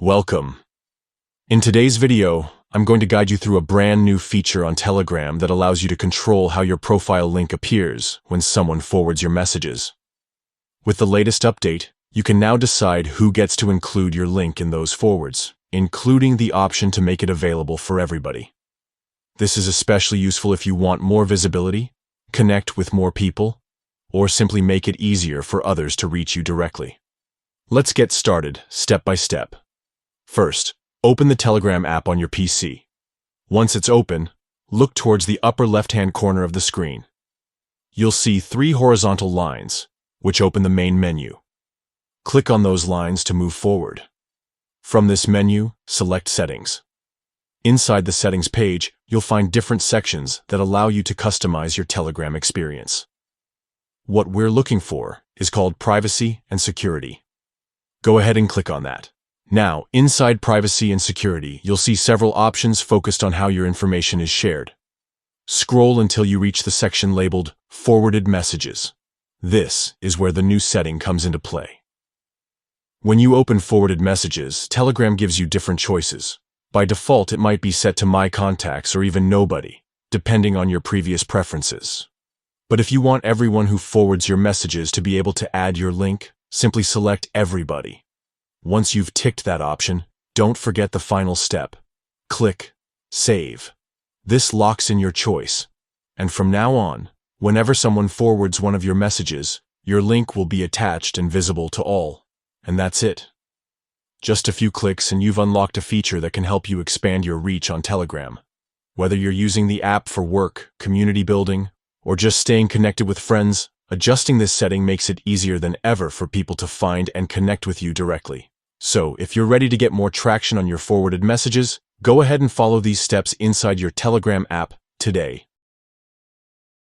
Welcome. In today's video, I'm going to guide you through a brand new feature on Telegram that allows you to control how your profile link appears when someone forwards your messages. With the latest update, you can now decide who gets to include your link in those forwards, including the option to make it available for everybody. This is especially useful if you want more visibility, connect with more people, or simply make it easier for others to reach you directly. Let's get started, step by step. First, open the Telegram app on your PC. Once it's open, look towards the upper left-hand corner of the screen. You'll see 3 horizontal lines, which open the main menu. Click on those lines to move forward. From this menu, select Settings. Inside the Settings page, you'll find different sections that allow you to customize your Telegram experience. What we're looking for is called Privacy and Security. Go ahead and click on that. Now, inside Privacy and Security, you'll see several options focused on how your information is shared. Scroll until you reach the section labeled Forwarded Messages. This is where the new setting comes into play. When you open Forwarded Messages, Telegram gives you different choices. By default, it might be set to My Contacts or even Nobody, depending on your previous preferences. But if you want everyone who forwards your messages to be able to add your link, simply select Everybody. Once you've ticked that option, don't forget the final step. Click Save. This locks in your choice, and from now on, whenever someone forwards one of your messages, your link will be attached and visible to all. And that's it. Just a few clicks and you've unlocked a feature that can help you expand your reach on Telegram. Whether you're using the app for work, community building, or just staying connected with friends, adjusting this setting makes it easier than ever for people to find and connect with you directly. So, if you're ready to get more traction on your forwarded messages, go ahead and follow these steps inside your Telegram app today.